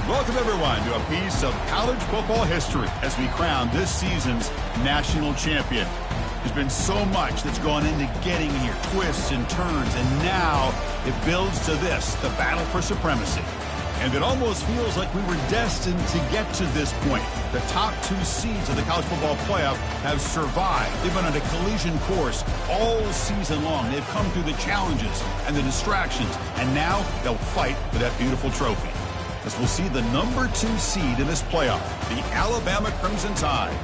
Welcome, everyone, to a piece of college football history as we crown this season's national champion. There's been so much that's gone into getting here, twists and turns, and now it builds to this, the battle for supremacy. And it almost feels like we were destined to get to this point. The top two seeds of the college football playoff have survived. They've been on a collision course all season long. They've come through the challenges and the distractions, and now they'll fight for that beautiful trophy. As we'll see the number 2 seed in this playoff, the Alabama Crimson Tide,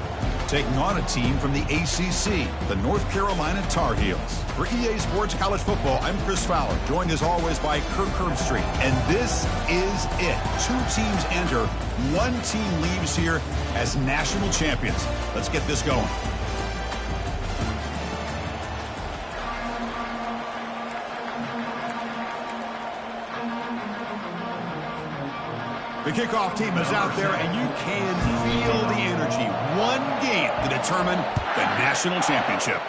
taking on a team from the ACC, the North Carolina Tar Heels. For EA Sports College Football, I'm Chris Fowler, joined as always by Kirk Herbstreit. And this is it. 2 teams enter, 1 team leaves here as national champions. Let's get this going. The kickoff team is out there, and you can feel the energy. One game to determine the national championship.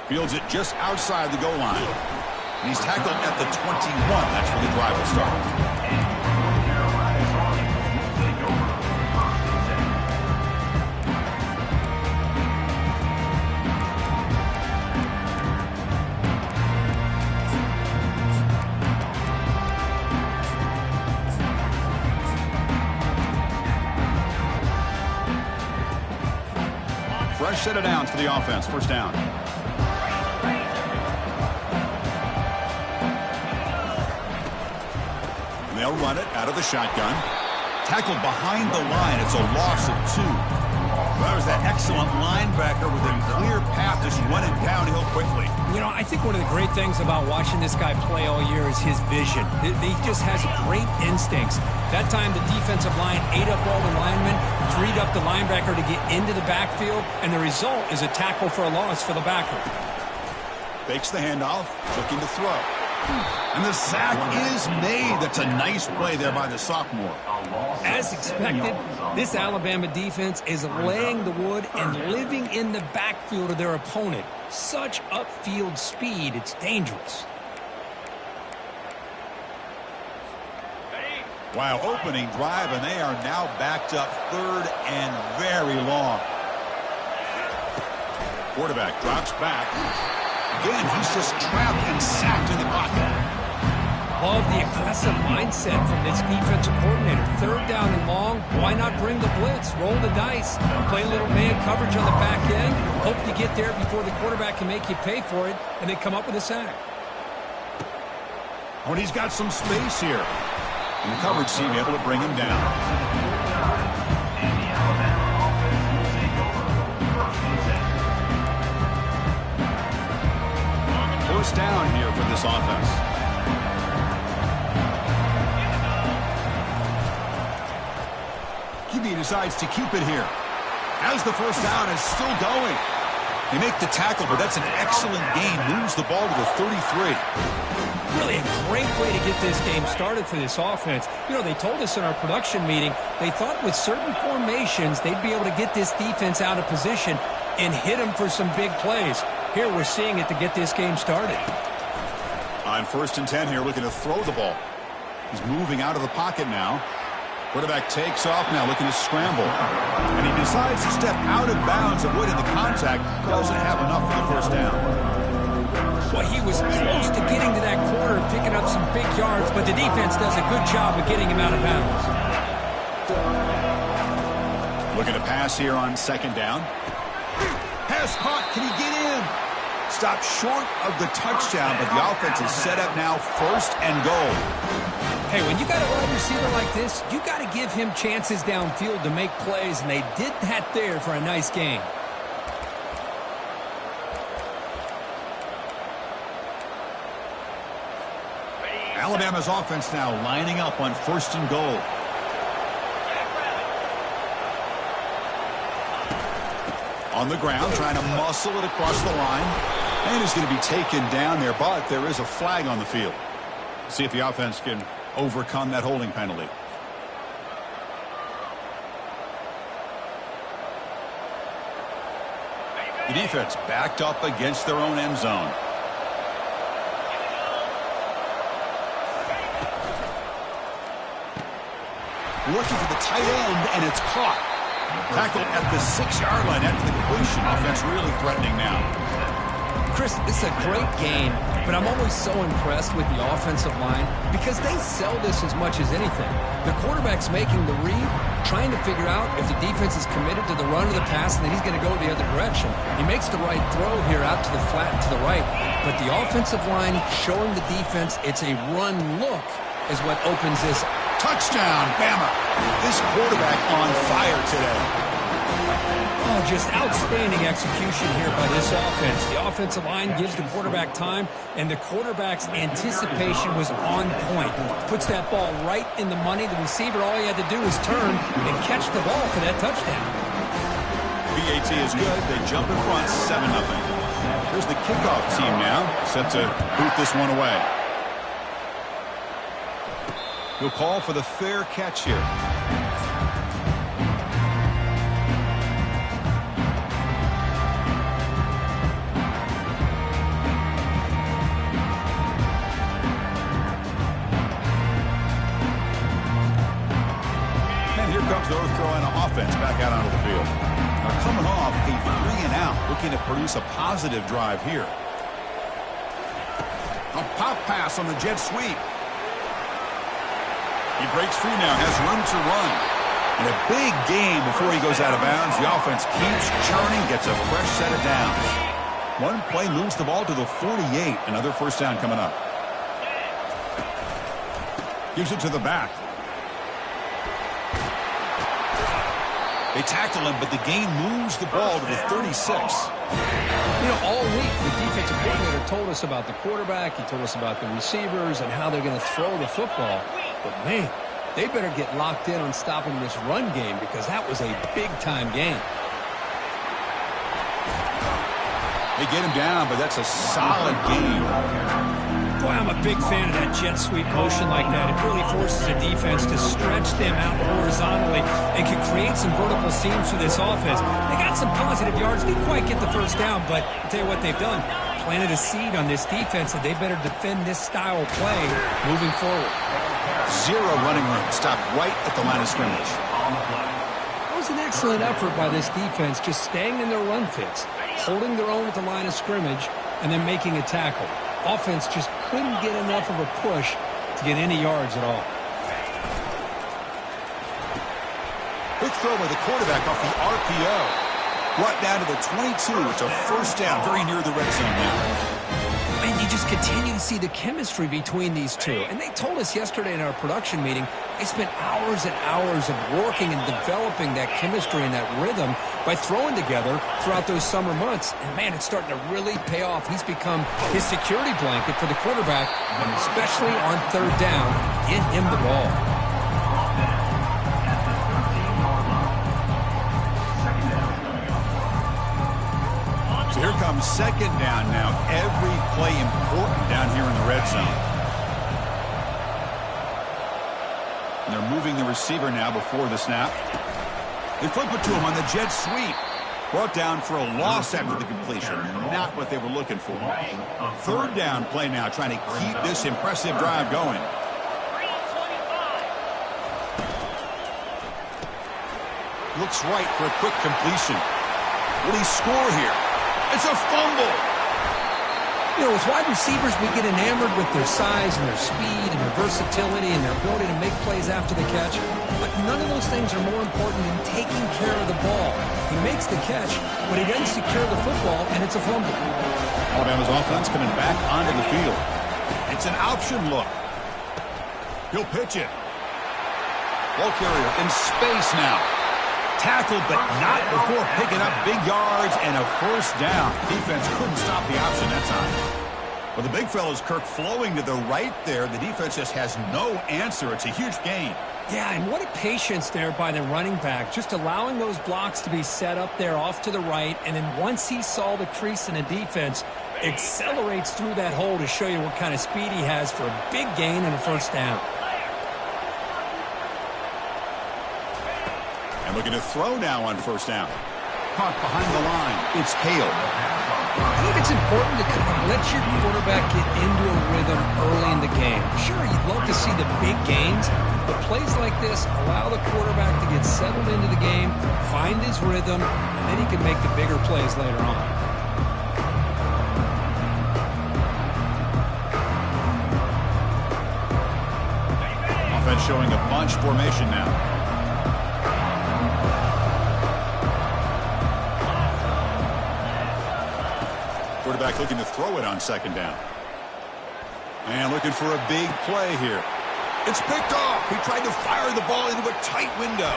Fields it just outside the goal line. And he's tackled at the 21. That's where the drive will start. Fresh set of downs for the offense. First down. They'll run it out of the shotgun. Tackled behind the line. It's a loss of 2. That was that excellent linebacker with a clear path just running downhill quickly. You know, I think one of the great things about watching this guy play all year is his vision. He just has great instincts. That time the defensive line ate up all the linemen, freed up the linebacker to get into the backfield, and the result is a tackle for a loss for the backer. Fakes the handoff, looking to throw. And the sack is made. That's a nice play there by the sophomore. As expected, this Alabama defense is laying the wood and living in the backfield of their opponent. Such upfield speed, it's dangerous. Wow, opening drive, and they are now backed up 3rd and very long. Quarterback drops back. Again, he's just trapped and sacked in the pocket. Love the aggressive mindset from this defensive coordinator. 3rd down and long, why not bring the blitz? Roll the dice. Play a little man coverage on the back end. Hope you get there before the quarterback can make you pay for it, and they come up with a sack. Oh, and he's got some space here. And the coverage team able to bring him down. First down here for this offense. QB decides to keep it here. As the first down is still going. They make the tackle, but that's an excellent gain. Moves the ball to the 33. Really a great way to get this game started for this offense. You know, they told us in our production meeting, they thought with certain formations, they'd be able to get this defense out of position and hit them for some big plays. Here we're seeing it to get this game started. On 1st and 10 here, looking to throw the ball. He's moving out of the pocket now. Quarterback takes off now, looking to scramble. And he decides to step out of bounds, avoiding the contact. Doesn't have enough for the first down. Well, he was close to getting to that corner and picking up some big yards, but the defense does a good job of getting him out of bounds. Looking to pass here on 2nd down. Pass caught. Can he get in? Stopped short of the touchdown, but the offense is set up now 1st and goal. Hey, when you got a wide receiver like this, you got to give him chances downfield to make plays, and they did that there for a nice game. Alabama's offense now lining up on 1st and goal. On the ground, trying to muscle it across the line. And is going to be taken down there, but there is a flag on the field. See if the offense can overcome that holding penalty. The defense backed up against their own end zone. looking for the tight end, and it's caught. Tackled at the 6-yard line after the completion. Offense really threatening now. Chris, this is a great game, but I'm always so impressed with the offensive line because they sell this as much as anything. The quarterback's making the read, trying to figure out if the defense is committed to the run or the pass, and then he's going to go the other direction. He makes the right throw here out to the flat to the right, but the offensive line showing the defense it's a run look is what opens this. Touchdown, Bama. This quarterback on fire today. Oh, just outstanding execution here by this offense. The offensive line gives the quarterback time, and the quarterback's anticipation was on point. Puts that ball right in the money. The receiver, all he had to do was turn and catch the ball for that touchdown. BAT is good. They jump in front, 7-0. Here's the kickoff team now, set to boot this one away. He'll call for the fair catch here. The North Carolina offense back out onto the field. Now coming off a 3-and-out, looking to produce a positive drive here. A pop pass on the jet sweep. He breaks free now, has room to run. And a big game before he goes out of bounds. The offense keeps churning, gets a fresh set of downs. One play moves the ball to the 48. Another first down coming up. Gives it to the back. They tackle him, but the game moves the ball to the 36. You know, all week, the defensive coordinator told us about the quarterback. He told us about the receivers and how they're going to throw the football. But, man, they better get locked in on stopping this run game because that was a big-time game. They get him down, but that's a solid game. Boy, I'm a big fan of that jet sweep motion like that. It really forces a defense to stretch them out horizontally and can create some vertical seams for this offense. They got some positive yards. Didn't quite get the first down, but I'll tell you what they've done. Planted a seed on this defense, and they better defend this style of play moving forward. Zero running room. Stopped right at the line of scrimmage. That was an excellent effort by this defense, just staying in their run fits, holding their own at the line of scrimmage, and then making a tackle. Offense just couldn't get enough of a push to get any yards at all. Quick throw by the quarterback off the RPO. Brought down to the 22. It's a first down, very near the red zone now. And you just continue to see the chemistry between these two. And they told us yesterday in our production meeting, they spent hours and hours of working and developing that chemistry and that rhythm by throwing together throughout those summer months. And, man, it's starting to really pay off. He's become his security blanket for the quarterback, and especially on third down, get him the ball. So here comes second down now. Every play important down here in the red zone. And they're moving the receiver now before the snap. They flip it to him on the jet sweep. Brought down for a loss after the completion. Not what they were looking for. Third down play now, trying to keep this impressive drive going. Looks right for a quick completion. Will he score here? It's a fumble. You know, as wide receivers, we get enamored with their size and their speed and their versatility and their ability to make plays after the catch. But none of those things are more important than taking care of the ball. He makes the catch, but he doesn't secure the football, and it's a fumble. Alabama's offense coming back onto the field. It's an option look. He'll pitch it. Ball carrier in space now. Tackled, but not before picking up big yards and a first down. Defense couldn't stop the option that time. Well, the big fella's Kirk flowing to the right there. The defense just has no answer. It's a huge gain. Yeah, and what a patience there by the running back, just allowing those blocks to be set up there off to the right, and then once he saw the crease in the defense, accelerates through that hole to show you what kind of speed he has for a big gain and a first down. And looking to throw now on first down. caught behind the line. It's hailed. I think it's important to kind of let your quarterback get into a rhythm early in the game. Sure, you'd love to see the big gains, but plays like this allow the quarterback to get settled into the game, find his rhythm, and then he can make the bigger plays later on. Offense showing a bunch formation now. Quarterback looking to throw it on second down. And looking for a big play here. It's picked off. He tried to fire the ball into a tight window.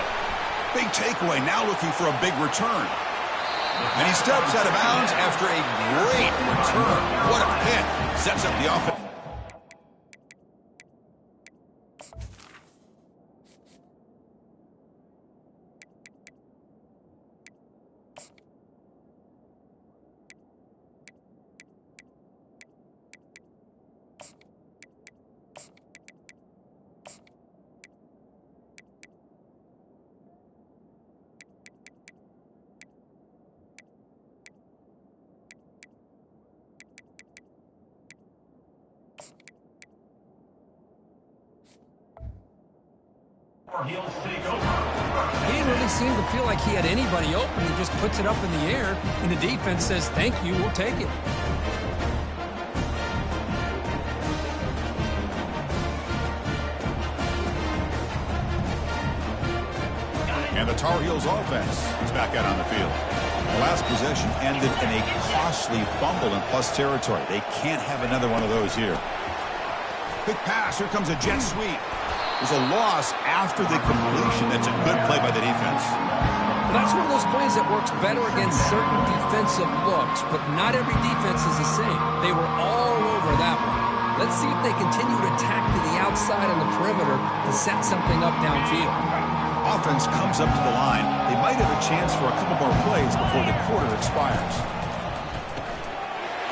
Big takeaway, now looking for a big return. And he steps out of bounds after a great return. What a hit. Sets up the offense. He didn't really seem to feel like he had anybody open. He just puts it up in the air, and the defense says, thank you, we'll take it. And the Tar Heels offense is back out on the field. The last possession ended in a costly fumble in plus territory. They can't have another one of those here. Quick pass. Here comes a jet sweep. There's a loss after the completion. That's a good play by the defense. Well, that's one of those plays that works better against certain defensive looks, but not every defense is the same. They were all over that one. Let's see if they continue to attack to the outside on the perimeter to set something up downfield. Offense comes up to the line. They might have a chance for a couple more plays before the quarter expires.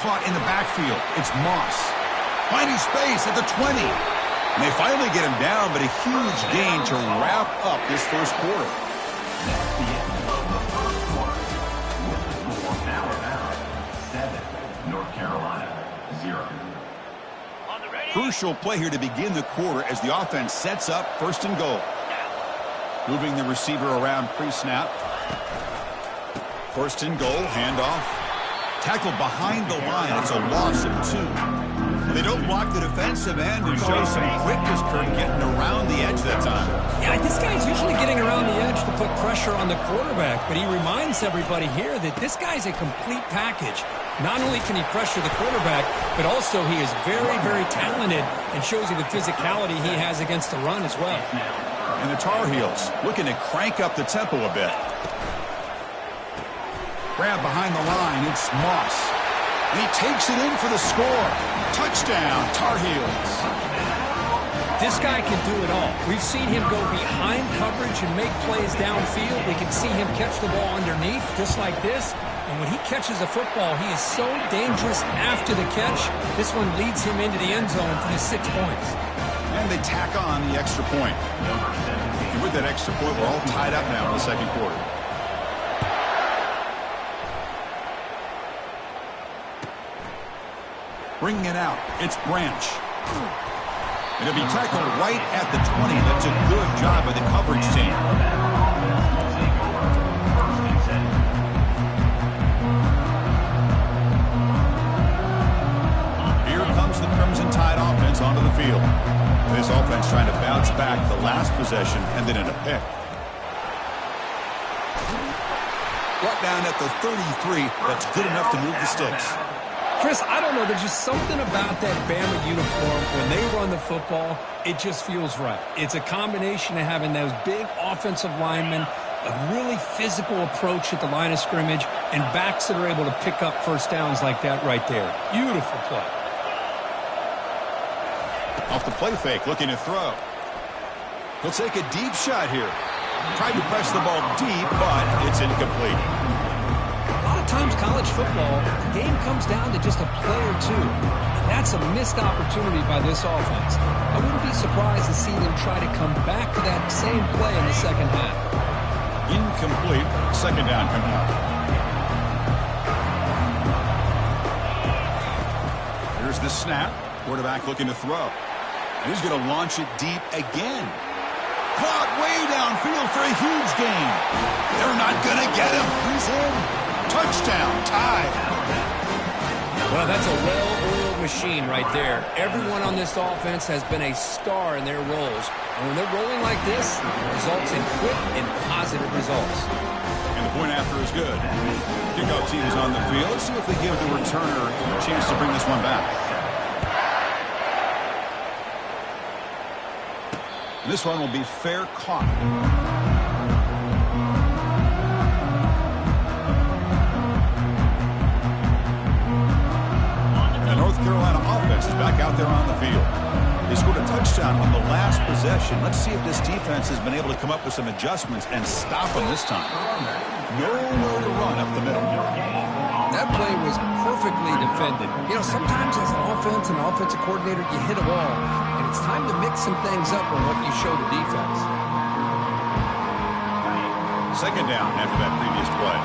Caught in the backfield. It's Moss. Finding space at the 20. And they finally get him down, but a huge gain to wrap up this first quarter. That's the end of the first quarter. With the score now about 7, North Carolina 0. Crucial play here to begin the quarter as the offense sets up first and goal. Moving the receiver around pre-snap. First and goal, handoff. Tackled behind the line. It's a loss of 2. They don't block the defensive end and show some quickness, Kurt, getting around the edge that time. Yeah, this guy's usually getting around the edge to put pressure on the quarterback, but he reminds everybody here that this guy's a complete package. Not only can he pressure the quarterback, but also he is very, very talented and shows you the physicality he has against the run as well. And the Tar Heels looking to crank up the tempo a bit. Grab behind the line. It's Moss. And he takes it in for the score. Touchdown, Tar Heels. This guy can do it all. We've seen him go behind coverage and make plays downfield. We can see him catch the ball underneath, just like this. And when he catches a football, he is so dangerous after the catch. This one leads him into the end zone for the 6 points. And they tack on the extra point. And with that extra point, we're all tied up now in the second quarter. Bringing it out, it's Branch. It'll be tackled right at the 20. That's a good job by the coverage team. Here comes the Crimson Tide offense onto the field. This offense trying to bounce back. The last possession ended in a pick. Brought down at the 33. That's good enough to move the sticks. Chris, I don't know. There's just something about that Bama uniform. When they run the football, it just feels right. It's a combination of having those big offensive linemen, a really physical approach at the line of scrimmage, and backs that are able to pick up first downs like that right there. Beautiful play. Off the play fake, looking to throw. He'll take a deep shot here. Tried to press the ball deep, but it's incomplete. A lot of times college football, the game comes down to just a play or two. And that's a missed opportunity by this offense. I wouldn't be surprised to see them try to come back to that same play in the second half. Incomplete. Second down coming up. Here's the snap. Quarterback looking to throw. And he's going to launch it deep again. Caught way downfield for a huge gain. They're not going to get him. He's in. Touchdown. Tied. Well, that's a well-oiled machine right there. Everyone on this offense has been a star in their roles. And when they're rolling like this, it results in quick and positive results. And the point after is good. Kickoff team is on the field. Let's see if they give the returner a chance to bring this one back. This one will be fair caught. The North Carolina offense is back out there on the field. They scored a touchdown on the last possession. Let's see if this defense has been able to come up with some adjustments and stop them this time. Nowhere to run up the middle. That play was perfectly defended. You know, sometimes as an offense and offensive coordinator, you hit a ball, and it's time to mix some things up on what you show the defense. Second down after that previous play.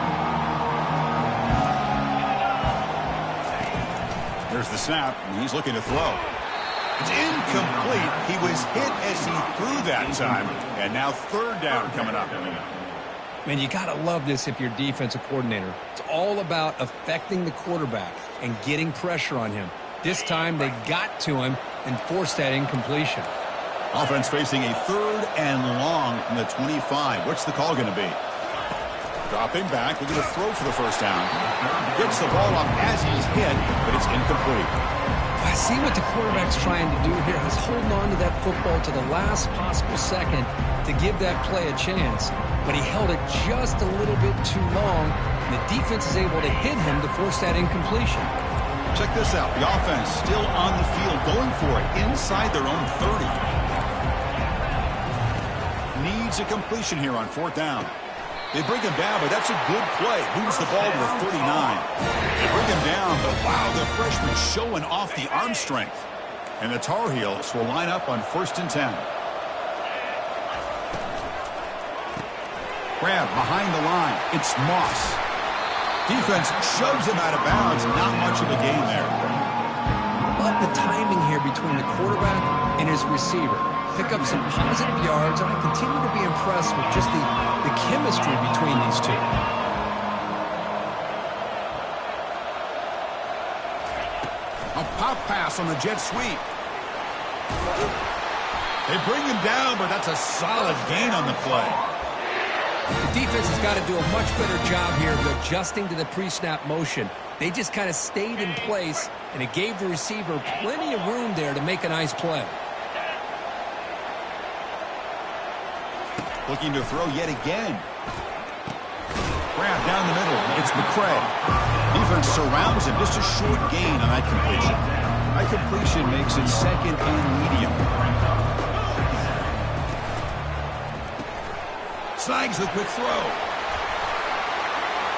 There's the snap, and he's looking to throw. It's incomplete. He was hit as he threw that time, and now third down coming up. Man, you got to love this if you're a defensive coordinator. It's all about affecting the quarterback and getting pressure on him. This time they got to him and forced that incompletion. Offense facing a third and long from the 25. What's the call going to be? Dropping back, looking to throw for the first down. Gets the ball off as he's hit, but it's incomplete. I see what the quarterback's trying to do here. He's holding on to that football to the last possible second to give that play a chance. But he held it just a little bit too long, and the defense is able to hit him to force that incompletion. Check this out. The offense still on the field, going for it inside their own 30. Needs a completion here on fourth down. They bring him down, but that's a good play. Moves the ball to the 39. They bring him down, but wow, the freshman showing off the arm strength. And the Tar Heels will line up on 1st and 10. Grab behind the line. It's Moss. Defense shoves him out of bounds. Not much of a gain there. Love the timing here between the quarterback and his receiver. Pick up some positive yards, and I continue to be impressed with just the chemistry between these two. A pop pass on the jet sweep. They bring him down, but that's a solid gain on the play. The defense has got to do a much better job here of adjusting to the pre-snap motion. They just kind of stayed in place, and it gave the receiver plenty of room there to make a nice play. Looking to throw yet again. Grab down the middle. It's McCray. Defense surrounds him. Just a short gain on that completion. That completion makes it second and medium. Snags the quick throw.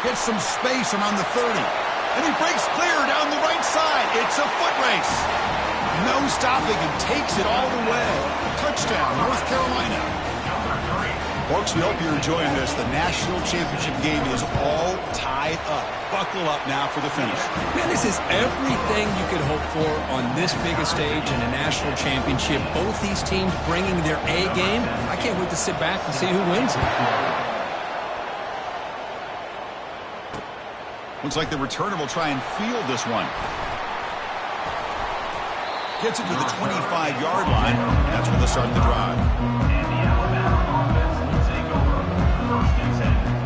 Gets some space around the 30. And he breaks clear down the right side. It's a foot race. No stopping him. Takes it all the way. Touchdown, North Carolina. Folks, we hope you're enjoying this. The national championship game is all tied up. Buckle up now for the finish. Man, this is everything you could hope for on this big a stage in a national championship. Both these teams bringing their A game. I can't wait to sit back and see who wins it. Looks like the returner will try and field this one. Gets it to the 25-yard line. That's where they start the drive. And the Alabama offense will take over 1st and 10.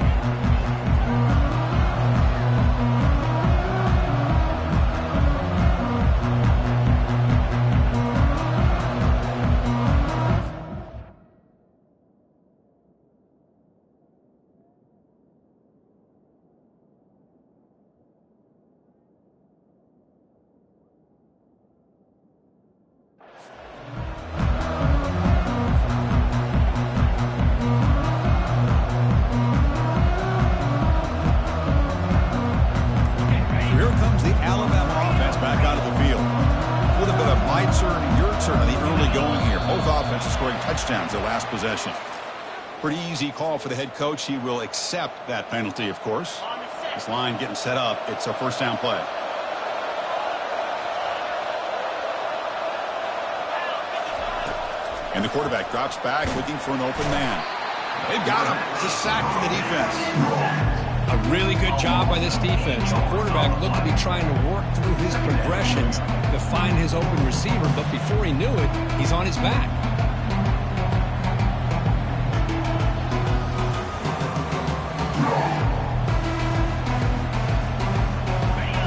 Touchdowns their last possession. Pretty easy call for the head coach. He will accept that penalty, of course. This line getting set up. It's a first down play. And the quarterback drops back looking for an open man. They've got him. It's a sack for the defense. A really good job by this defense. The quarterback looked to be trying to work through his progressions to find his open receiver, but before he knew it, he's on his back.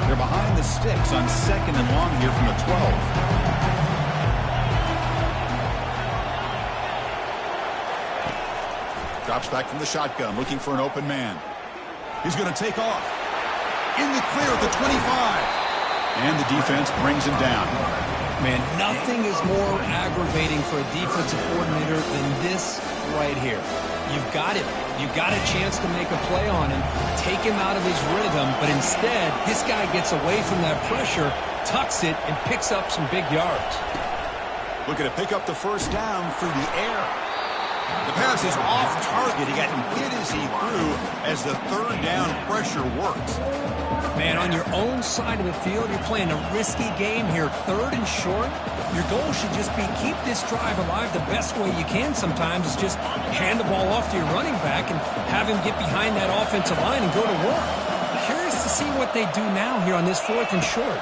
They're behind the sticks on 2nd and long here from the 12. Drops back from the shotgun, looking for an open man. He's going to take off. In the clear at the 25. And the defense brings him down. Man, nothing is more aggravating for a defensive coordinator than this right here. You've got it. You've got a chance to make a play on him, take him out of his rhythm, but instead, this guy gets away from that pressure, tucks it, and picks up some big yards. Looking to pick up the first down through the air. The pass is off target. He got hit as he threw as the third down pressure works. Man, on your own side of the field, you're playing a risky game here. 3rd and short. Your goal should just be keep this drive alive the best way you can sometimes. Is just hand the ball off to your running back and have him get behind that offensive line and go to work. Curious to see what they do now here on this 4th and short.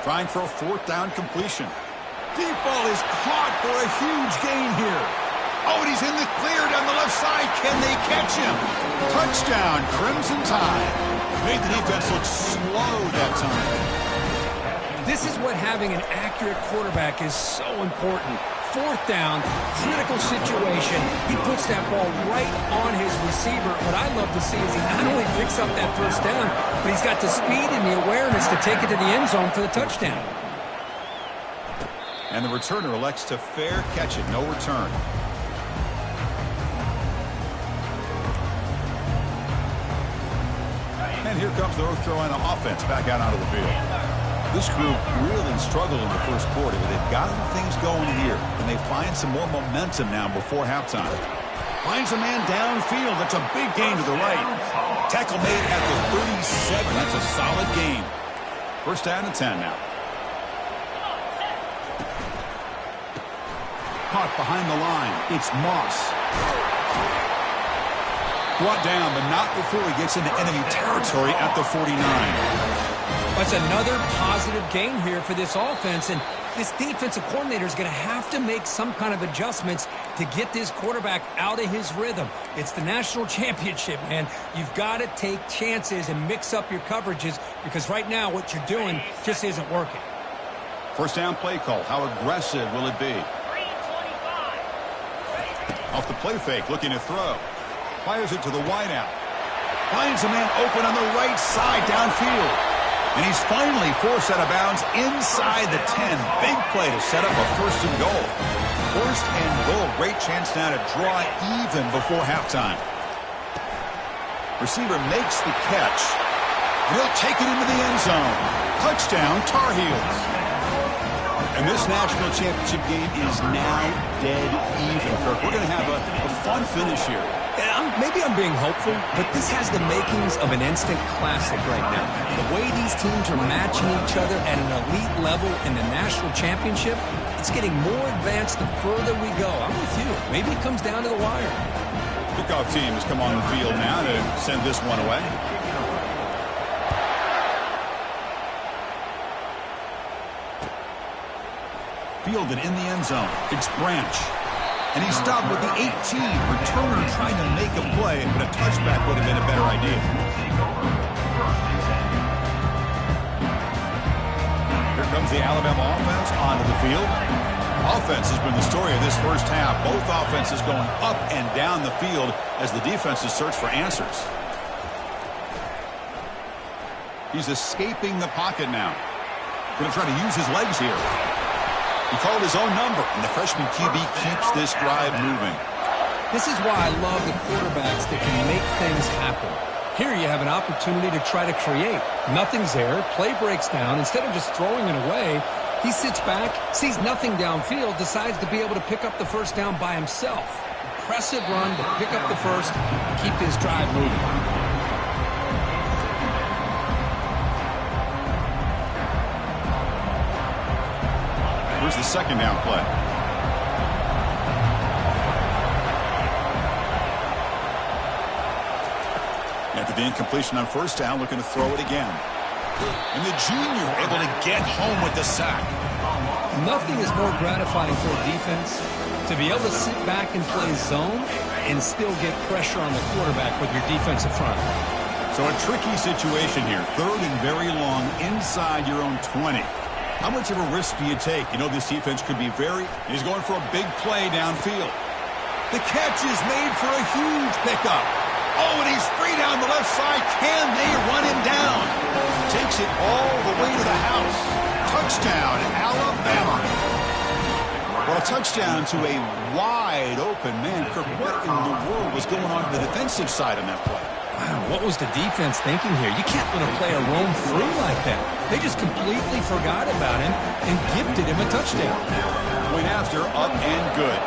Trying for a 4th down completion. Deep ball is caught for a huge gain here. Oh, and he's in the clear down the left side. Can they catch him? Touchdown, Crimson Tide. Made the defense look slow that time. This is what having an accurate quarterback is so important. 4th down, critical situation. He puts that ball right on his receiver. What I love to see is he not only picks up that first down, but he's got the speed and the awareness to take it to the end zone for the touchdown. And the returner elects to fair catch it. No return. And here comes the North Carolina offense back out onto the field. This group really struggled in the first quarter, but they've gotten things going here, and they find some more momentum now before halftime. Finds a man downfield. That's a big gain to the right. Tackle made at the 37. That's a solid gain. 1st down and 10 now. Caught behind the line. It's Moss. Brought down, but not before he gets into enemy territory at the 49. That's another positive gain here for this offense, and this defensive coordinator is going to have to make some kind of adjustments to get this quarterback out of his rhythm. It's the national championship, man. You've got to take chances and mix up your coverages because right now what you're doing just isn't working. 1st down play call. How aggressive will it be? Off the play fake, looking to throw. Fires it to the wideout. Finds a man open on the right side downfield. And he's finally forced out of bounds inside the 10. Big play to set up a 1st and goal. 1st and goal. Great chance now to draw even before halftime. Receiver makes the catch. And he'll take it into the end zone. Touchdown, Tar Heels. And this national championship game is now dead even, Kirk. We're going to have a fun finish here. Maybe I'm being hopeful, but this has the makings of an instant classic right now. The way these teams are matching each other at an elite level in the national championship, it's getting more advanced the further we go. I'm with you. Maybe it comes down to the wire. Kickoff team has come on the field now to send this one away. Fielded in the end zone. It's Branch. And he stopped with the 18. Returner trying to make a play, but a touchback would have been a better idea. Here comes the Alabama offense onto the field. Offense has been the story of this first half. Both offenses going up and down the field as the defenses search for answers. He's escaping the pocket now. Going to try to use his legs here. He called his own number, and the freshman QB keeps this drive moving. This is why I love the quarterbacks that can make things happen. Here you have an opportunity to try to create. Nothing's there. Play breaks down. Instead of just throwing it away, he sits back, sees nothing downfield, decides to be able to pick up the first down by himself. Impressive run to pick up the first and keep this drive moving. Here's the 2nd down play. After the incompletion on first down, looking to throw it again. And the junior able to get home with the sack. Nothing is more gratifying for a defense to be able to sit back and play zone and still get pressure on the quarterback with your defensive front. So a tricky situation here. 3rd and very long inside your own 20. How much of a risk do you take? You know this defense could be He's going for a big play downfield. The catch is made for a huge pickup. Oh, and he's free down the left side. Can they run him down? Takes it all the way to the house. Touchdown, Alabama. Well, a touchdown to a wide open man. Kirk, what in the world was going on the defensive side on that play? Wow, what was the defense thinking here? You can't let a player roam free like that. They just completely forgot about him and gifted him a touchdown. Went after, up and good.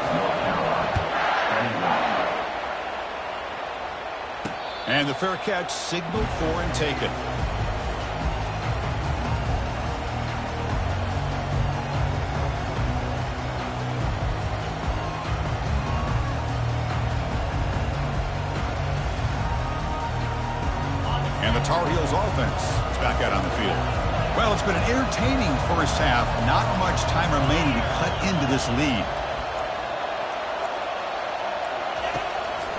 And the fair catch signaled for and taken. And the Tar Heels offense is back out on the field. Well, it's been an entertaining first half. Not much time remaining to cut into this lead.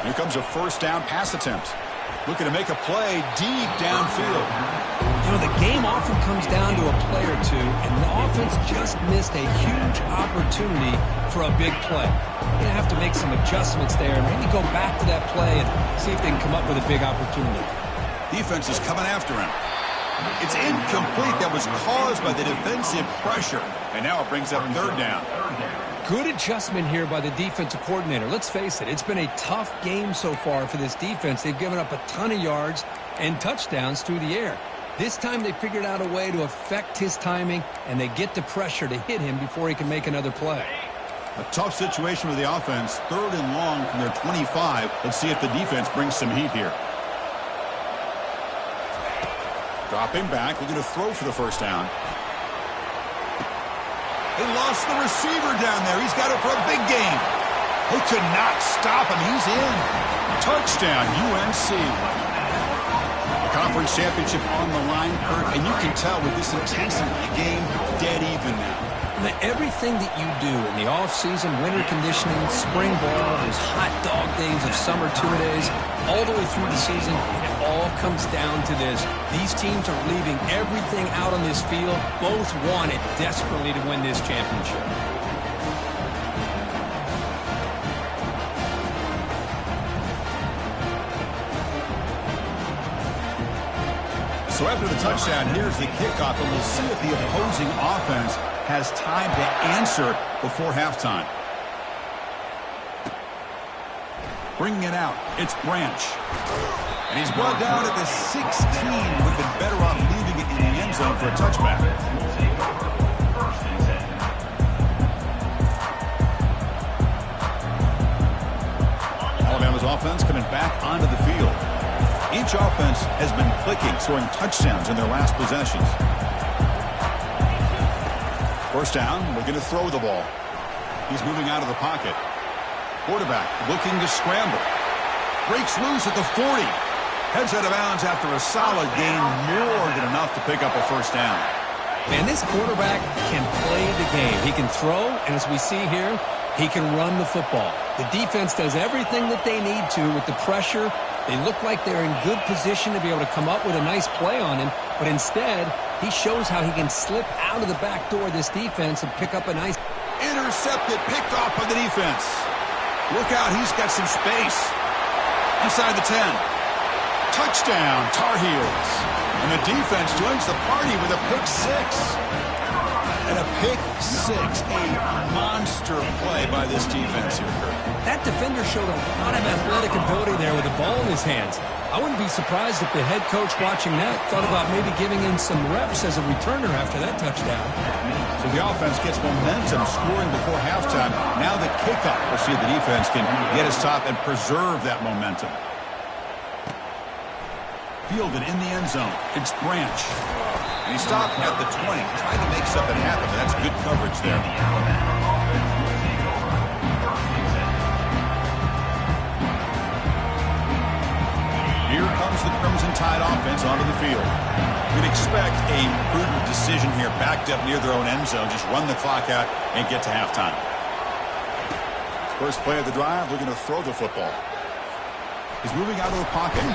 Here comes a first down pass attempt. Looking to make a play deep downfield. You know, the game often comes down to a play or two, and the offense just missed a huge opportunity for a big play. You're going to have to make some adjustments there and maybe go back to that play and see if they can come up with a big opportunity. Defense is coming after him. It's incomplete. That was caused by the defensive pressure. And now it brings up 3rd down. Good adjustment here by the defensive coordinator. Let's face it, it's been a tough game so far for this defense. They've given up a ton of yards and touchdowns through the air. This time they figured out a way to affect his timing, and they get the pressure to hit him before he can make another play. A tough situation with the offense. 3rd and long from their 25. Let's see if the defense brings some heat here. Dropping back, looking to throw for the first down. They lost the receiver down there. He's got it for a big game. They could not stop him. He's in. Touchdown, UNC. The conference championship on the line, Kirk, and you can tell with this intensity, the game dead even now. Now, everything that you do in the off-season, winter conditioning, spring ball, those hot dog days of summer two-a-days, all the way through the season, it all comes down to this. These teams are leaving everything out on this field. Both want it desperately to win this championship. So after the touchdown, here's the kickoff, and we'll see if the opposing offense has time to answer before halftime. Bringing it out, it's Branch. And he's brought down at the 16. Would have been better off leaving it in the end zone for a touchback. Alabama's offense coming back onto the field. Each offense has been clicking, scoring touchdowns in their last possessions. First down, looking to throw the ball. He's moving out of the pocket. Quarterback looking to scramble. Breaks loose at the 40. Heads out of bounds after a solid gain, more than enough to pick up a first down. Man, this quarterback can play the game. He can throw, and as we see here, he can run the football. The defense does everything that they need to with the pressure. They look like they're in good position to be able to come up with a nice play on him, but instead, he shows how he can slip out of the back door of this defense and pick up a nice... Intercepted, picked off by the defense. Look out, he's got some space. Inside the 10. Touchdown, Tar Heels. And the defense joins the party with a pick six. And a pick six, a monster play by this defense here, Kurt. That defender showed a lot of athletic ability there with the ball in his hands. I wouldn't be surprised if the head coach watching that thought about maybe giving him some reps as a returner after that touchdown. So the offense gets momentum, scoring before halftime. Now the kickoff. We'll see if the defense can get his top and preserve that momentum. Fielded in the end zone. It's Branch. And he stopped at the 20, trying to make something happen, but that's good coverage there. Here comes the Crimson Tide offense onto the field. You'd expect a prudent decision here, backed up near their own end zone. Just run the clock out and get to halftime. First play of the drive, looking to throw the football. He's moving out of the pocket.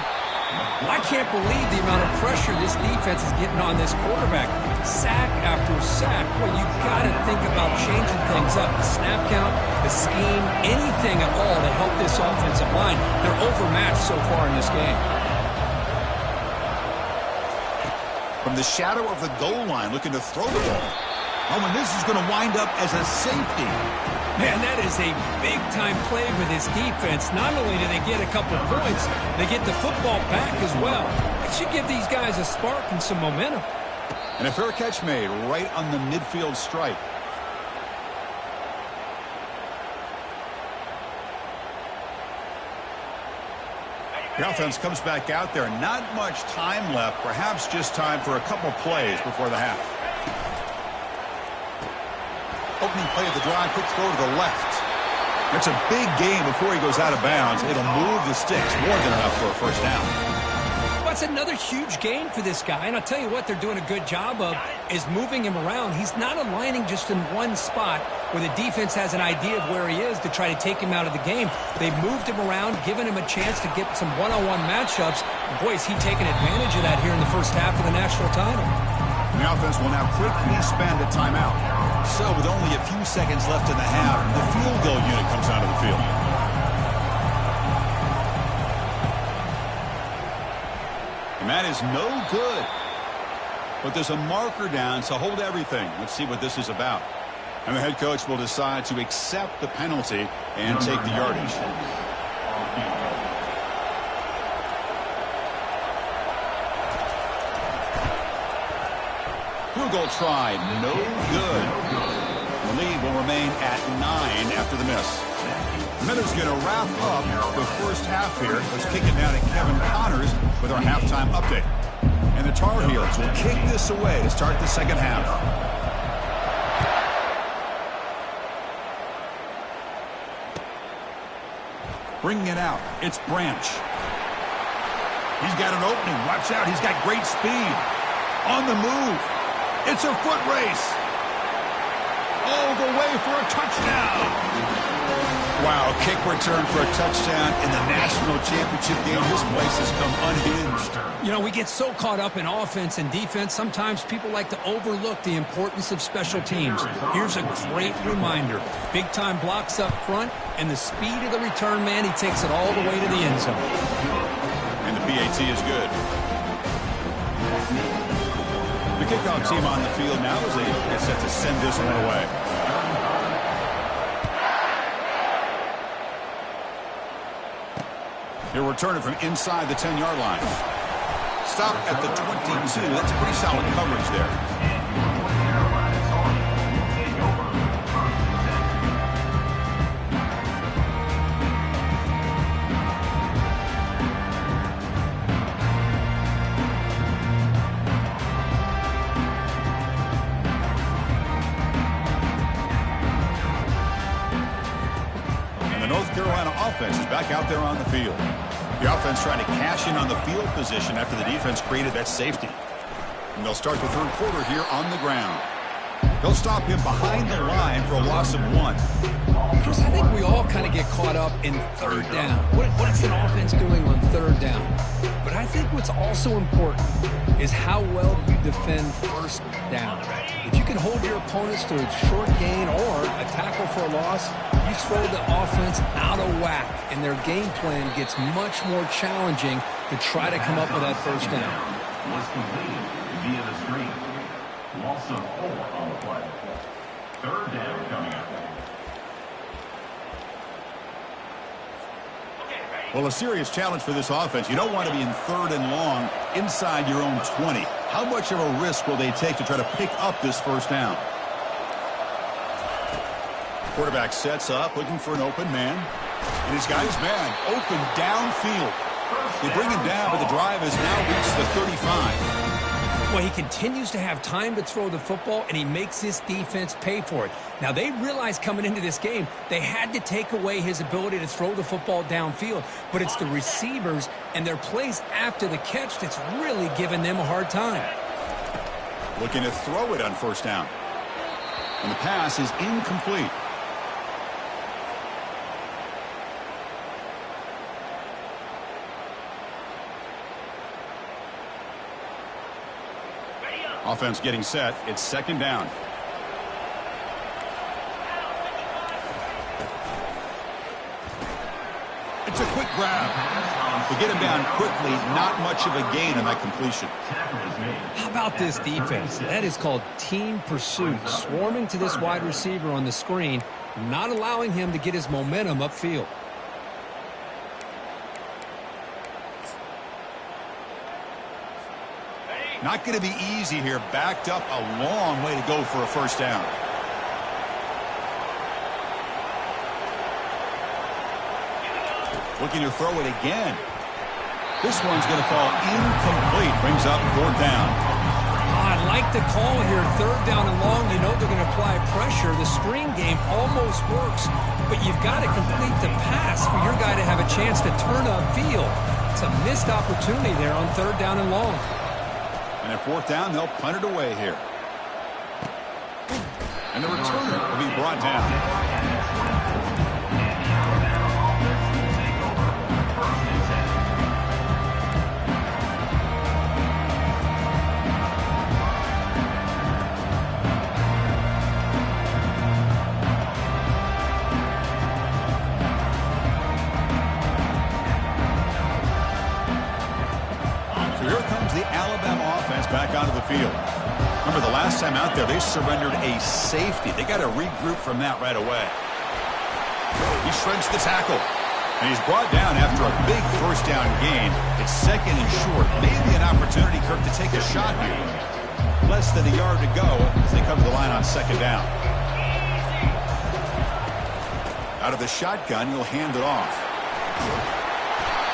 I can't believe the amount of pressure this defense is getting on this quarterback. Sack after sack. Well, you got to think about changing things up. The snap count, the scheme, anything at all to help this offensive line. They're overmatched so far in this game. From the shadow of the goal line, looking to throw the ball. Oh, and this is going to wind up as a safety. Man, that is a big-time play with this defense. Not only do they get a couple points, they get the football back as well. It should give these guys a spark and some momentum. And a fair catch made right on the midfield stripe. The offense comes back out there. Not much time left. Perhaps just time for a couple plays before the half. Opening play of the drive, quick throw to the left. It's a big game before he goes out of bounds. It'll move the sticks more than enough for a first down. That's another huge gain for this guy. And I'll tell you what they're doing a good job of is moving him around. He's not aligning just in one spot where the defense has an idea of where he is to try to take him out of the game. They've moved him around, given him a chance to get some one-on-one matchups. And boy, is he taking advantage of that here in the first half of the national title. And the offense will now quickly spend a timeout. So with only a few seconds left in the half, the field goal unit comes out of the field. And that is no good. But there's a marker down, so hold everything. Let's see what this is about. And the head coach will decide to accept the penalty and take the yardage. Field goal try, no good. The lead will remain at 9 after the miss. Miller's going to wrap up the first half here. Let's kick it down to Kevin Connors with our halftime update. And the Tar Heels will kick this away to start the second half. Bringing it out, it's Branch. He's got an opening. Watch out, he's got great speed. On the move. It's a foot race. All the way for a touchdown. Wow, kick return for a touchdown in the national championship game. This place has come unhinged. You know, we get so caught up in offense and defense, sometimes people like to overlook the importance of special teams. Here's a great reminder. Big-time blocks up front, and the speed of the return man, he takes it all the way to the end zone. And the PAT is good. The kickoff team on the field now as they get set to send this one away. He'll return it from inside the 10-yard line. Stop at the 22. That's pretty solid coverage there. Offense is back out there on the field. The offense trying to cash in on the field position after the defense created that safety. And they'll start the third quarter here on the ground. They'll stop him behind the line for a loss of 1. Because I think we all kind of get caught up in third down. What's an offense doing on third down? But I think what's also important is how well you defend first down. If you can hold your opponents to a short gain or a tackle for a loss, you throw the offense out of whack, and their game plan gets much more challenging to try to come up with that first down. Was completed via the screen. Loss of 4 on the play. Third down coming up. Well, a serious challenge for this offense. You don't want to be in third and long inside your own 20. How much of a risk will they take to try to pick up this first down? Quarterback sets up, looking for an open man. And he's got his man open downfield. They bring him down, but the drive has now reached the 35. Well, he continues to have time to throw the football, and he makes his defense pay for it. Now, they realized coming into this game they had to take away his ability to throw the football downfield, but it's the receivers and their plays after the catch that's really giving them a hard time. Looking to throw it on first down. And the pass is incomplete. Offense getting set. It's second down. It's a quick grab. To get him down quickly, not much of a gain on that completion. How about this defense? That is called team pursuit. Swarming to this wide receiver on the screen, not allowing him to get his momentum upfield. Not going to be easy here. Backed up a long way to go for a first down. Looking to throw it again. This one's going to fall incomplete. Brings up fourth down. I like the call here. Third down and long. You know they're going to apply pressure. The screen game almost works, but you've got to complete the pass for your guy to have a chance to turn upfield. It's a missed opportunity there on third down and long. And at fourth down, they'll punt it away here. And the returner will be brought down. Back onto the field. Remember, the last time out there, they surrendered a safety. They got to regroup from that right away. He shreds the tackle. And he's brought down after a big first down gain. It's second and short. Maybe an opportunity, Kirk, to take a shot here. Less than a yard to go as they come to the line on second down. Out of the shotgun, he'll hand it off.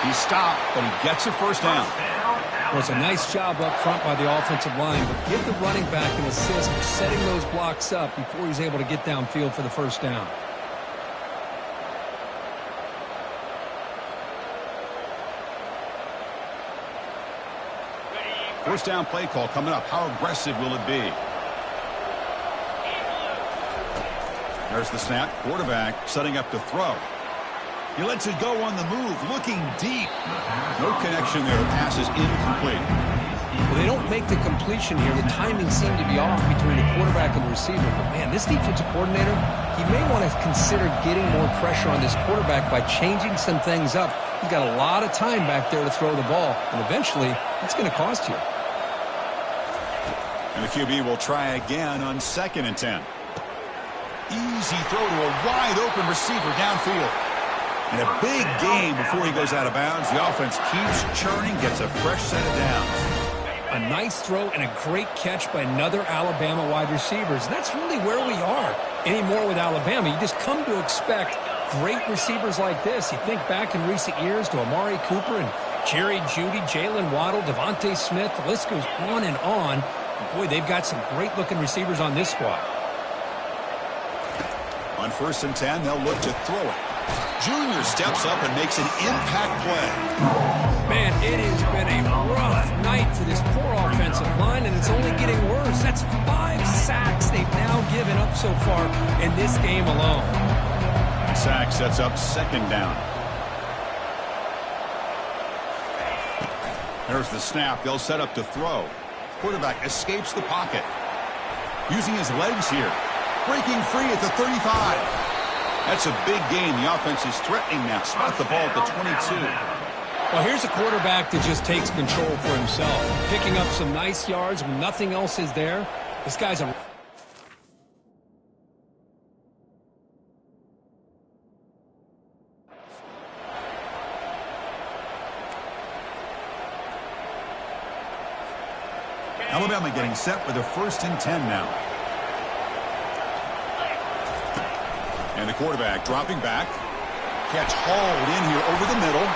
He's stopped, but he gets a first down. Well, it's a nice job up front by the offensive line, but give the running back an assist for setting those blocks up before he's able to get downfield for the first down. First down play call coming up. How aggressive will it be? There's the snap. Quarterback setting up to throw. He lets it go on the move, looking deep. No connection there. The pass is incomplete. Well, they don't make the completion here. The timing seemed to be off between the quarterback and the receiver. But, man, this defensive coordinator, he may want to consider getting more pressure on this quarterback by changing some things up. He's got a lot of time back there to throw the ball, and eventually it's going to cost you. And the QB will try again on 2nd and 10. Easy throw to a wide-open receiver downfield. And a big game before he goes out of bounds. The offense keeps churning, gets a fresh set of downs. A nice throw and a great catch by another Alabama wide receivers. And that's really where we are anymore with Alabama. You just come to expect great receivers like this. You think back in recent years to Amari Cooper and Jerry Jeudy, Jalen Waddle, Devontae Smith. The list goes on and on. And boy, they've got some great-looking receivers on this squad. On 1st and 10, they'll look to throw it. Junior steps up and makes an impact play. Man, it has been a rough night for this poor offensive line, and it's only getting worse. That's 5 sacks they've now given up so far in this game alone. The sack sets up 2nd down. There's the snap. They'll set up to throw. Quarterback escapes the pocket. Using his legs here. Breaking free at the 35. That's a big gain. The offense is threatening now. Spot the ball at the 22. Well, here's a quarterback that just takes control for himself. Picking up some nice yards when nothing else is there. This guy's a... Alabama getting set for the 1st and 10 now. And the quarterback dropping back. Catch hauled in here over the middle.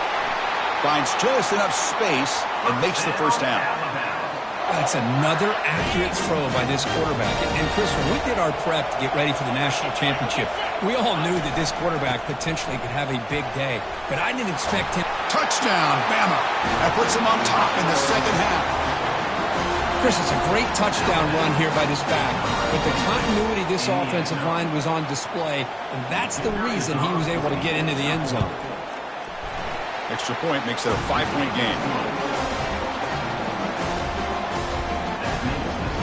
Finds just enough space and makes the first down. That's another accurate throw by this quarterback. And Chris, when we did our prep to get ready for the national championship, we all knew that this quarterback potentially could have a big day. But I didn't expect him. Touchdown, Bama. That puts him on top in the second half. Chris, it's a great touchdown run here by this back. But the continuity this offensive line was on display, and that's the reason he was able to get into the end zone. Extra point makes it a 5-point game.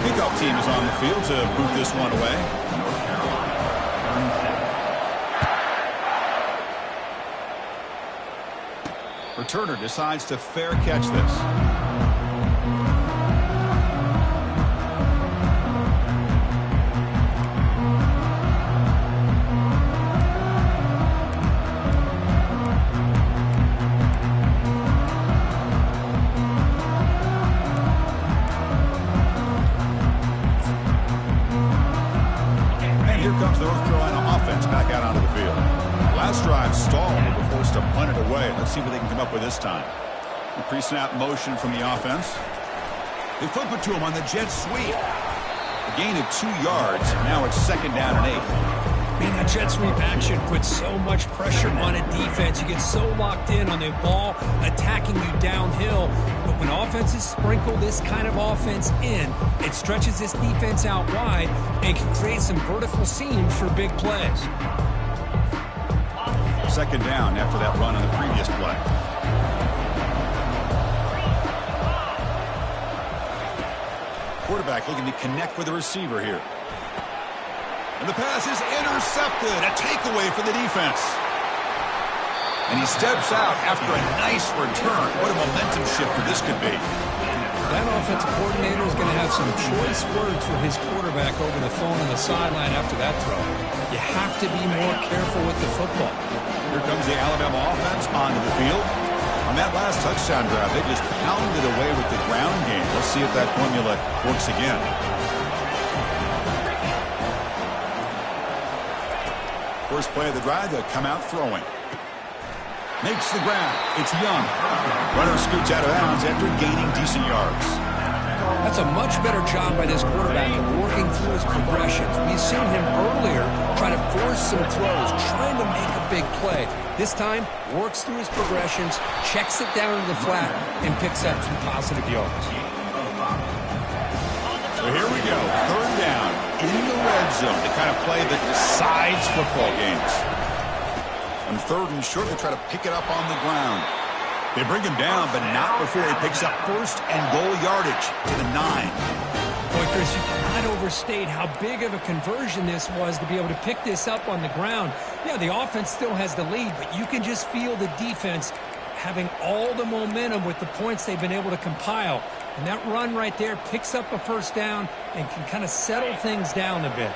Kickoff team is on the field to boot this one away. North Carolina, 37. Returner decides to fair catch this. Here comes the North Carolina offense back out onto the field. Last drive stalled. They were forced to punt it away. Let's see what they can come up with this time. The pre-snap motion from the offense. They flip it to him on the jet sweep. A gain of 2 yards. Now it's 2nd down and 8. Man, that jet sweep action puts so much pressure on a defense. You get so locked in on the ball attacking you downhill. But when offenses sprinkle this kind of offense in, it stretches this defense out wide and can create some vertical seams for big plays. 2nd down after that run on the previous play. Quarterback looking to connect with the receiver here. And the pass is intercepted. A takeaway for the defense. And he steps out after a nice return. What a momentum shifter this could be. That offensive coordinator is going to have some choice words for his quarterback over the phone on the sideline after that throw. You have to be more careful with the football. Here comes the Alabama offense onto the field. On that last touchdown drive, they just pounded away with the ground game. Let's see if that formula works again. First play of the drive, they'll come out throwing. Makes the ground. It's Young. Runner scoots out of bounds after gaining decent yards. That's a much better job by this quarterback of working through his progressions. We've seen him earlier try to force some throws, trying to make a big play. This time, works through his progressions, checks it down to the flat, and picks up some positive yards. So here we go. 3rd down in the red zone. The kind of play that decides football games. On 3rd and short, they try to pick it up on the ground. They bring him down, but not before he picks up 1st and goal yardage to the 9. Boy, Chris, you cannot overstate how big of a conversion this was to be able to pick this up on the ground. Yeah, the offense still has the lead, but you can just feel the defense having all the momentum with the points they've been able to compile. And that run right there picks up a 1st down and can kind of settle things down a bit.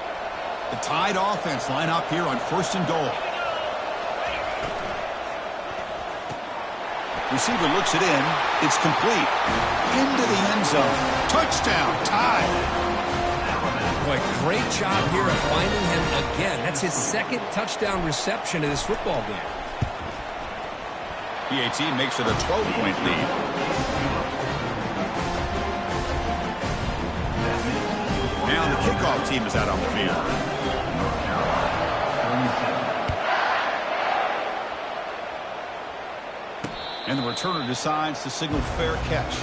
The Tide offense line up here on 1st and goal. Receiver looks it in. It's complete. Into the end zone. Touchdown, Tide. Boy, great job here of finding him again. That's his 2nd touchdown reception of this football game. PAT makes it a 12-point lead. Now the kickoff team is out on the field. North Carolina, 37. And the returner decides to signal fair catch.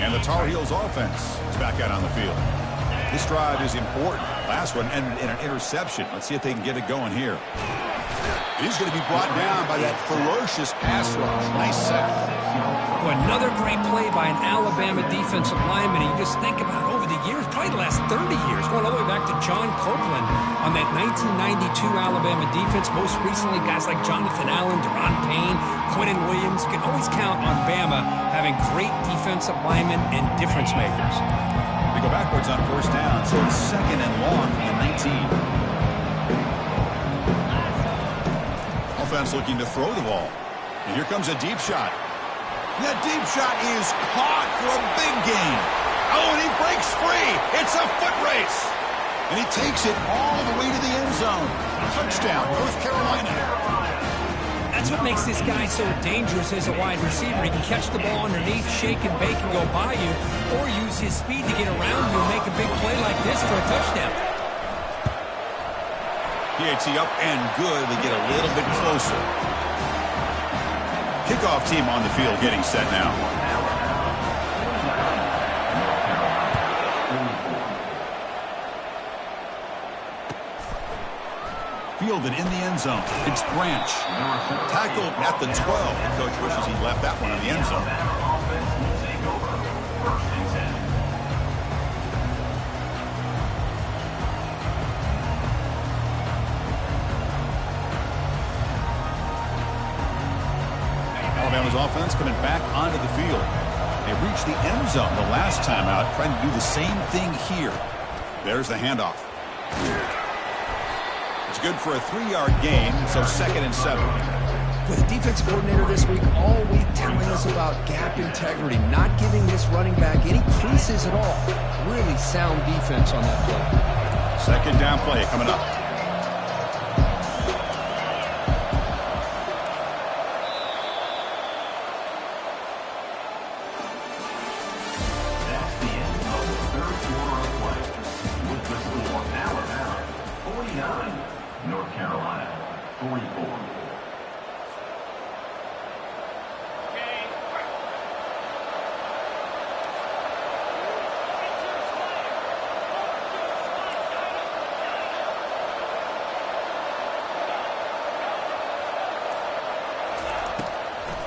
And the Tar Heels offense is back out on the field. This drive is important. Last one ended in an interception. Let's see if they can get it going here. He's going to be brought down by that ferocious pass rush. Nice sack. Well, another great play by an Alabama defensive lineman. You just think about over the years, probably the last 30 years, going all the way back to John Copeland on that 1992 Alabama defense. Most recently, guys like Jonathan Allen, Deron Payne, Quentin Williams. You can always count on Bama having great defensive linemen and difference makers. They go backwards on 1st down, so it's 2nd and long from the 19. offense looking to throw the ball. And here comes a deep shot. That deep shot is caught for a big gain. Oh, and he breaks free. It's a foot race. And he takes it all the way to the end zone. Touchdown, North Carolina. That's what makes this guy so dangerous as a wide receiver. He can catch the ball underneath, shake and bake and go by you, or use his speed to get around you and make a big play like this for a touchdown. PAT up and good. They get a little bit closer. Kickoff team on the field getting set now. Fielded in the end zone. It's Branch. Tackled at the 12. The coach wishes he left that one in the end zone. Alabama's offense coming back onto the field. They reached the end zone the last time out, trying to do the same thing here. There's the handoff. It's good for a 3-yard gain, so 2nd and 7. With the defensive coordinator this week, all week telling us about gap integrity, not giving this running back any creases at all. Really sound defense on that play. 2nd down play coming up. That's the end of the third quarter of play. With the score, Alabama 49, North Carolina 44.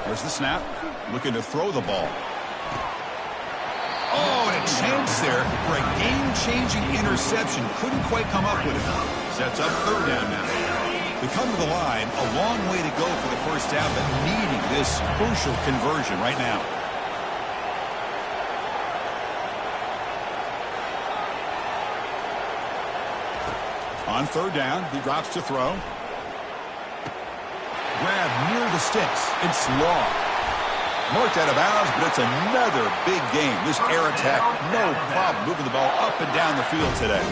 There's the snap. Looking to throw the ball. Oh, and a chance there for a game-changing interception. Couldn't quite come up with it. Sets up 3rd down now. They come to the line. A long way to go for the first half, but needing this crucial conversion right now. On 3rd down, he drops to throw. Grab near the sticks. It's Law. Marked out of bounds, but it's another big game. This air attack, no problem moving the ball up and down the field today.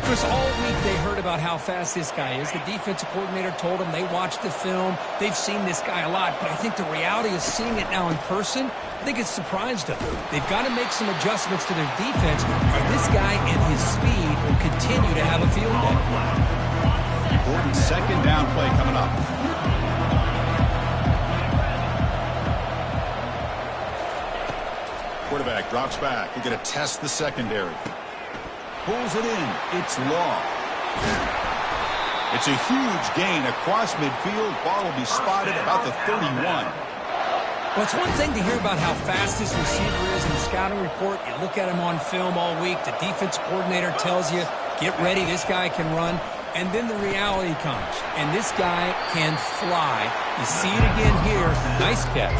Chris, all week they heard about how fast this guy is. The defensive coordinator told them they watched the film. They've seen this guy a lot, but I think the reality of seeing it now in person, I think it's surprised them. They've got to make some adjustments to their defense, or this guy and his speed will continue to have a field day. Important 2nd down play coming up. Quarterback drops back. We're going to test the secondary. Pulls it in. It's Law. It's a huge gain across midfield. Ball will be spotted about the 31. Well, it's one thing to hear about how fast this receiver is in the scouting report. You look at him on film all week. The defense coordinator tells you, get ready, this guy can run. And then the reality comes, and this guy can fly. You see it again here. Nice catch.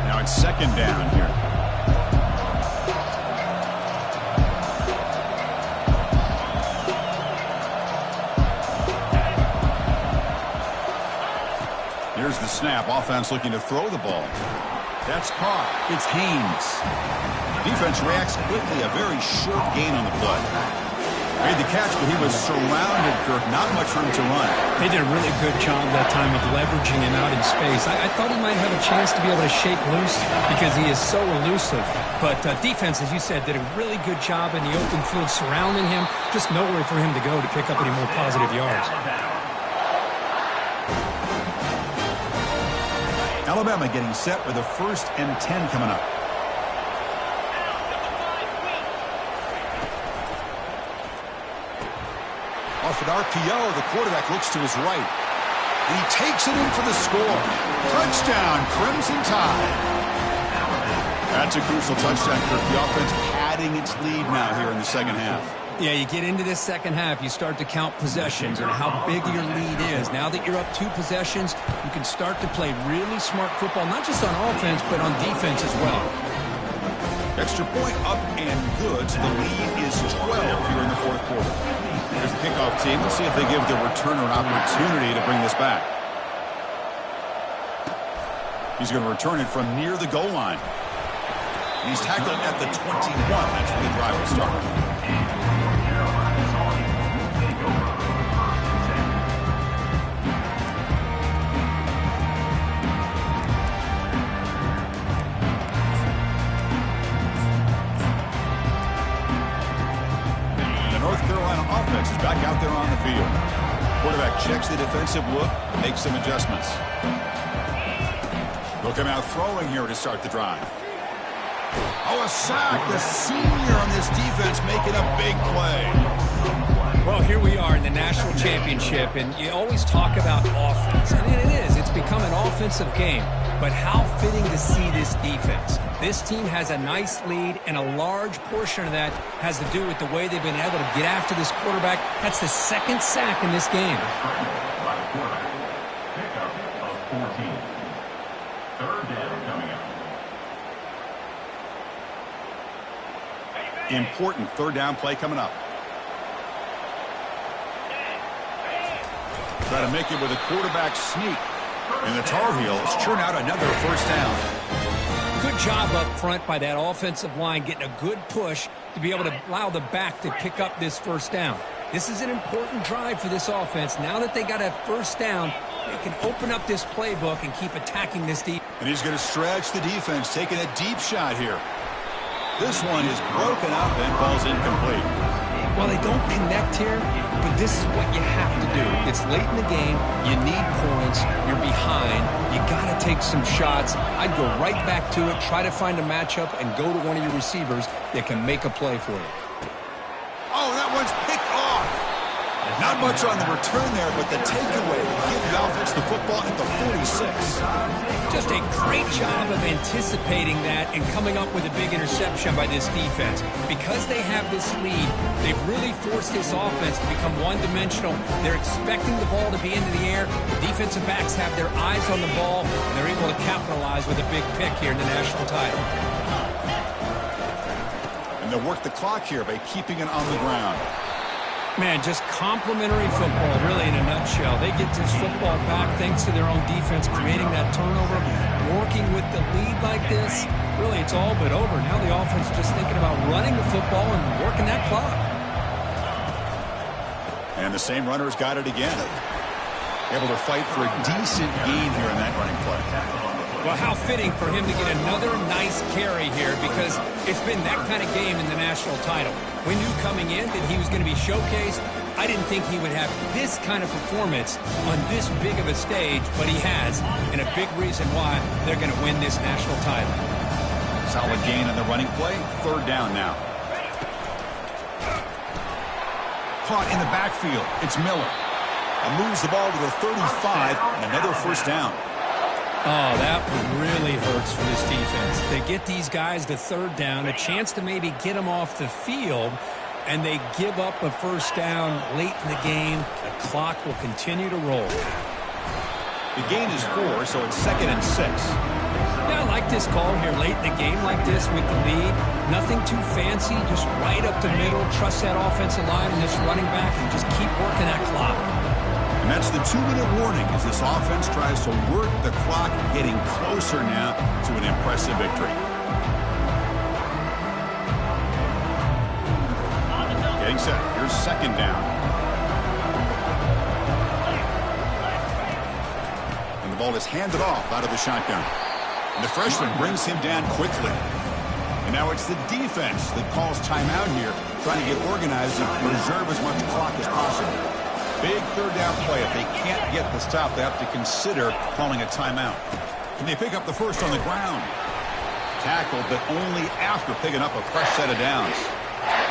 Now it's 2nd down here. Here's the snap. Offense looking to throw the ball. That's caught. It's Haynes. Defense reacts quickly. A very short gain on the play. Made the catch, but he was surrounded, Kirk. Not much room to run. They did a really good job that time of leveraging him out in space. I thought he might have a chance to be able to shake loose because he is so elusive. But defense, as you said, did a really good job in the open field surrounding him. Just nowhere for him to go to pick up any more positive yards. Alabama getting set with a 1st and 10 coming up. Off an RPO, the quarterback looks to his right. And he takes it in for the score. Touchdown, Crimson Tide. That's a crucial touchdown, Kirk. The offense padding its lead now here in the 2nd half. Yeah, you get into this 2nd half, you start to count possessions and how big your lead is. Now that you're up 2 possessions, you can start to play really smart football, not just on offense, but on defense as well. Extra point up and good. So the lead is 12 here in the fourth quarter. Here's the kickoff team. Let's see if they give the returner an opportunity to bring this back. He's going to return it from near the goal line. He's tackled at the 21. That's where the drive will start. Offense is back out there on the field. Quarterback checks the defensive look, makes some adjustments. They'll come out throwing here to start the drive. Oh, a sack. The senior on this defense making a big play. Well, here we are in the national championship, and you always talk about offense. And it is. It's become an offensive game. But how fitting to see this defense. This team has a nice lead, and a large portion of that has to do with the way they've been able to get after this quarterback. That's the second sack in this game. Pickup of 14. Third down coming up. Important third down play coming up. Try to make it with a quarterback sneak. And the Tar Heels churn out another first down. Good job up front by that offensive line, getting a good push to be able to allow the back to pick up this first down. This is an important drive for this offense. Now that they got a first down, they can open up this playbook and keep attacking this deep. And he's going to stretch the defense, taking a deep shot here. This one is broken up and falls incomplete. Well, they don't connect here, but this is what you have to do. It's late in the game. You need points. You're behind. You got to take some shots. I'd go right back to it, try to find a matchup, and go to one of your receivers that can make a play for you. Oh, that one's picked off. Not much on the return there, but the takeaway will give the offense the football at the 46. Just a great job of anticipating that and coming up with a big interception by this defense. Because they have this lead, they've really forced this offense to become one-dimensional. They're expecting the ball to be into the air. The defensive backs have their eyes on the ball, and they're able to capitalize with a big pick here in the national title. And they'll work the clock here by keeping it on the ground. Man, just complimentary football, really, in a nutshell. They get this football back thanks to their own defense, creating that turnover, working with the lead like this. Really, it's all but over. Now the offense just thinking about running the football and working that clock. And the same runner's got it again. Able to fight for a decent gain here in that running play. Well, how fitting for him to get another nice carry here, because it's been that kind of game in the national title. We knew coming in that he was going to be showcased. I didn't think he would have this kind of performance on this big of a stage, but he has, and a big reason why they're going to win this national title. Solid gain on the running play. Third down now. Caught in the backfield. It's Miller. And moves the ball to the 35, and another first down. Oh, that really hurts for this defense. They get these guys to third down, a chance to maybe get them off the field, and they give up a first down late in the game. The clock will continue to roll. The gain is 4, so it's 2nd and 6. Yeah, I like this call here late in the game like this with the lead. Nothing too fancy, just right up the middle. Trust that offensive line and this running back and just keep working that clock. And that's the 2-minute warning as this offense tries to work the clock, getting closer now to an impressive victory. Getting set. Here's second down. And the ball is handed off out of the shotgun. And the freshman brings him down quickly. And now it's the defense that calls timeout here, trying to get organized and preserve as much clock as possible. Big third down play. If they can't get the stop, they have to consider calling a timeout. Can they pick up the first on the ground? Tackled, but only after picking up a fresh set of downs.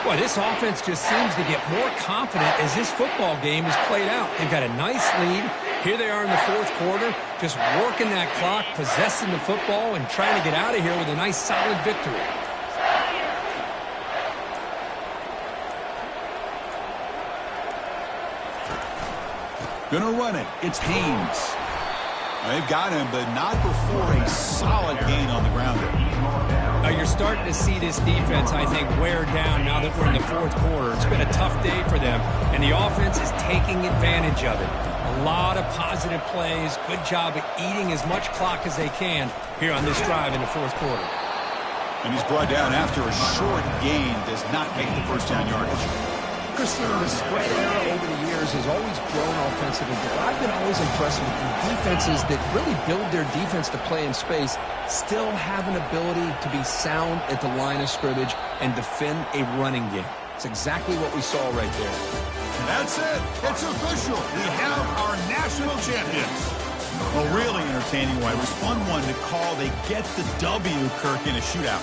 Boy, this offense just seems to get more confident as this football game is played out. They've got a nice lead. Here they are in the fourth quarter, just working that clock, possessing the football, and trying to get out of here with a nice, solid victory. Gonna run it. It's Haynes. They've got him, but not before a solid gain on the ground there. You're starting to see this defense, I think, wear down now that we're in the fourth quarter. It's been a tough day for them, and the offense is taking advantage of it. A lot of positive plays. Good job of eating as much clock as they can here on this drive in the fourth quarter. And he's brought down after a short gain. Does not make the first down yardage. Christian, the spread era over the years has always grown offensively, but I've been always impressed with the defenses that really build their defense to play in space, still have an ability to be sound at the line of scrimmage and defend a running game. It's exactly what we saw right there. That's it. It's official. We have our national champions. A really entertaining one. It was fun one to call. They get the W, Kirk, in a shootout.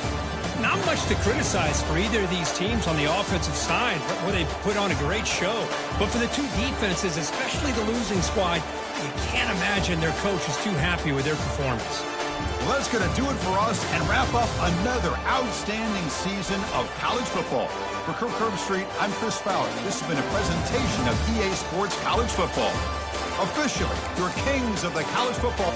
Not much to criticize for either of these teams on the offensive side, where they put on a great show. But for the two defenses, especially the losing squad, you can't imagine their coach is too happy with their performance. Well, that's going to do it for us and wrap up another outstanding season of college football. For Kirk Herbstreit, I'm Chris Fowler. This has been a presentation of EA Sports College Football. Officially, your kings of the college football.